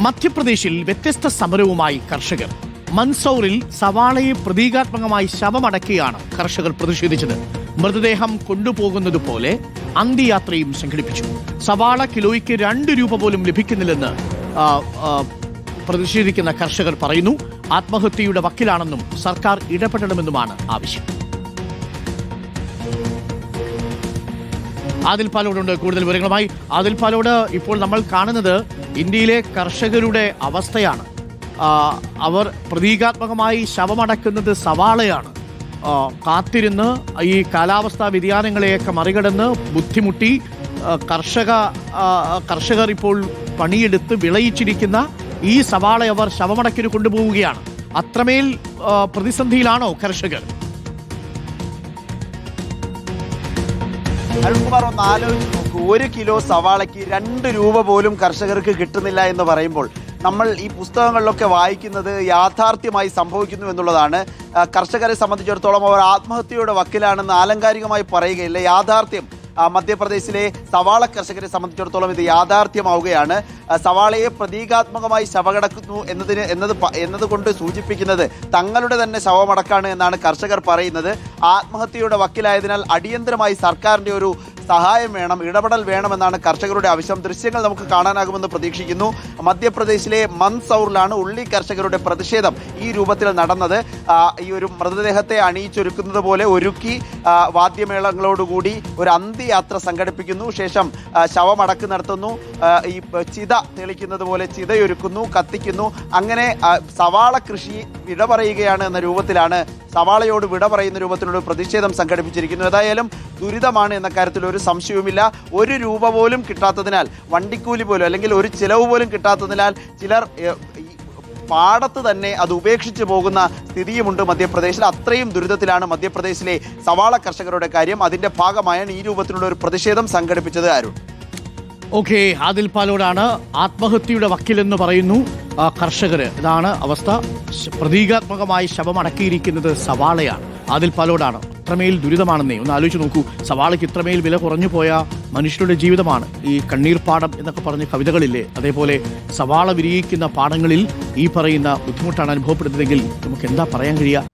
മധ്യപ്രദേശിൽ വ്യത്യസ്ത സമരവുമായി കർഷകർ. മൻസൗറിൽ സവാളയെ പ്രതീകാത്മകമായി ശവമടക്കിയാണ് കർഷകർ പ്രതിഷേധിച്ചത്. മൃതദേഹം കൊണ്ടുപോകുന്നതുപോലെ അന്ത്യയാത്രയും സംഘടിപ്പിച്ചു. സവാള കിലോയ്ക്ക് 2 രൂപ പോലും ലഭിക്കുന്നില്ലെന്ന് പ്രതിഷേധിക്കുന്ന കർഷകർ പറയുന്നു. ആത്മഹത്യയുടെ വക്കിലാണെന്നും സർക്കാർ ഇടപെടണമെന്നുമാണ് ആവശ്യം. ആദിൽ പാലോടുണ്ട് കൂടുതൽ വിവരങ്ങളുമായി. ആദിൽ പാലോട്, ഇപ്പോൾ നമ്മൾ കാണുന്നത് ഇന്ത്യയിലെ കർഷകരുടെ അവസ്ഥയാണ്. അവർ പ്രതീകാത്മകമായി ശവമടക്കുന്നത് സവാളയാണ്. കാത്തിരുന്ന് ഈ കാലാവസ്ഥാ വ്യതിയാനങ്ങളെയൊക്കെ മറികടന്ന് ബുദ്ധിമുട്ടി കർഷകർ ഇപ്പോൾ പണിയെടുത്ത് വിളയിച്ചിരിക്കുന്ന ഈ സവാള അവർ ശവമടക്കിന് കൊണ്ടുപോവുകയാണ്. അത്രമേൽ പ്രതിസന്ധിയിലാണോ കർഷകർ? അരുൺകുമാർ, ഒന്ന് ആലോചിച്ച് നോക്കൂ. 1 കിലോ സവാളയ്ക്ക് 2 രൂപ പോലും കർഷകർക്ക് കിട്ടുന്നില്ല എന്ന് പറയുമ്പോൾ നമ്മൾ ഈ പുസ്തകങ്ങളിലൊക്കെ വായിക്കുന്നത് യാഥാർത്ഥ്യമായി സംഭവിക്കുന്നു എന്നുള്ളതാണ്. കർഷകരെ സംബന്ധിച്ചിടത്തോളം അവർ ആത്മഹത്യയുടെ വക്കിലാണെന്ന് ആലങ്കാരികമായി പറയുകയില്ല. യാഥാർത്ഥ്യം മധ്യപ്രദേശിലെ സവാള കർഷകരെ സംബന്ധിച്ചിടത്തോളം ഇത് യാഥാർത്ഥ്യമാവുകയാണ്. സവാളയെ പ്രതീകാത്മകമായി ശവമടക്കുന്നു എന്നതുകൊണ്ട് സൂചിപ്പിക്കുന്നത് തങ്ങളുടെ തന്നെ ശവമടക്കാണ് എന്നാണ് കർഷകർ പറയുന്നത്. ആത്മഹത്യയുടെ വക്കിലായതിനാൽ അടിയന്തരമായി സർക്കാരിൻ്റെ ഒരു സഹായം വേണം, ഇടപെടൽ വേണമെന്നാണ് കർഷകരുടെ ആവശ്യം. ദൃശ്യങ്ങൾ നമുക്ക് കാണാനാകുമെന്ന് പ്രതീക്ഷിക്കുന്നു. മധ്യപ്രദേശിലെ മൻസൗറിലാണ് ഉള്ളി കർഷകരുടെ പ്രതിഷേധം ഈ രൂപത്തിൽ നടന്നത്. ഈ ഒരു മൃതദേഹത്തെ അണിയിച്ചൊരുക്കുന്നത് പോലെ ഒരുക്കി വാദ്യമേളങ്ങളോടുകൂടി ഒരു അന്ത്യയാത്ര സംഘടിപ്പിക്കുന്നു. ശേഷം ശവമടക്ക് നടത്തുന്നു. ഈ ചിത തെളിക്കുന്നത് പോലെ ചിതയൊരുക്കുന്നു, കത്തിക്കുന്നു. അങ്ങനെ സവാള കൃഷി വിട പറയുകയാണ് എന്ന രൂപത്തിലാണ്, സവാളയോട് വിട പറയുന്ന രൂപത്തിലുള്ള പ്രതിഷേധം സംഘടിപ്പിച്ചിരിക്കുന്നു. ഏതായാലും ദുരിതമാണ് എന്ന കാര്യത്തിൽ ഒരു സംശയവുമില്ല. 1 രൂപ പോലും കിട്ടാത്തതിനാൽ, വണ്ടിക്കൂലി പോലും അല്ലെങ്കിൽ ഒരു ചിലവ് പോലും കിട്ടാത്തതിനാൽ ചിലർ പാടത്ത് തന്നെ അത് ഉപേക്ഷിച്ച് പോകുന്ന സ്ഥിതിയുമുണ്ട് മധ്യപ്രദേശിൽ. അത്രയും ദുരിതത്തിലാണ് മധ്യപ്രദേശിലെ സവാള കർഷകരുടെ കാര്യം. അതിന്റെ ഭാഗമായാണ് ഈ രൂപത്തിലുള്ള ഒരു പ്രതിഷേധം സംഘടിപ്പിച്ചത്. അരുൺ, ഓക്കെ, ആദിൽ പാലോടാണ്. ആത്മഹത്യയുടെ വക്കിലെന്ന് പറയുന്നു കർഷകർ. ഇതാണ് അവസ്ഥ. പ്രതീകാത്മകമായി ശവമടക്കിയിരിക്കുന്നത് സവാളയാണ്. ആദിൽ പാലോടാണ്. അത്രമേൽ ദുരിതമാണെന്നേ ഒന്ന് ആലോചിച്ച് നോക്കൂ. സവാളയ്ക്ക് ഇത്രമേൽ വില കുറഞ്ഞു പോയ മനുഷ്യരുടെ ജീവിതമാണ്. ഈ കണ്ണീർ പാടം എന്നൊക്കെ പറഞ്ഞ കവിതകളില്ലേ, അതേപോലെ സവാള വിരിയിക്കുന്ന പാടങ്ങളിൽ ഈ പറയുന്ന ബുദ്ധിമുട്ടാണ് അനുഭവപ്പെടുന്നതെങ്കിൽ നമുക്ക് എന്താ പറയാൻ കഴിയുക?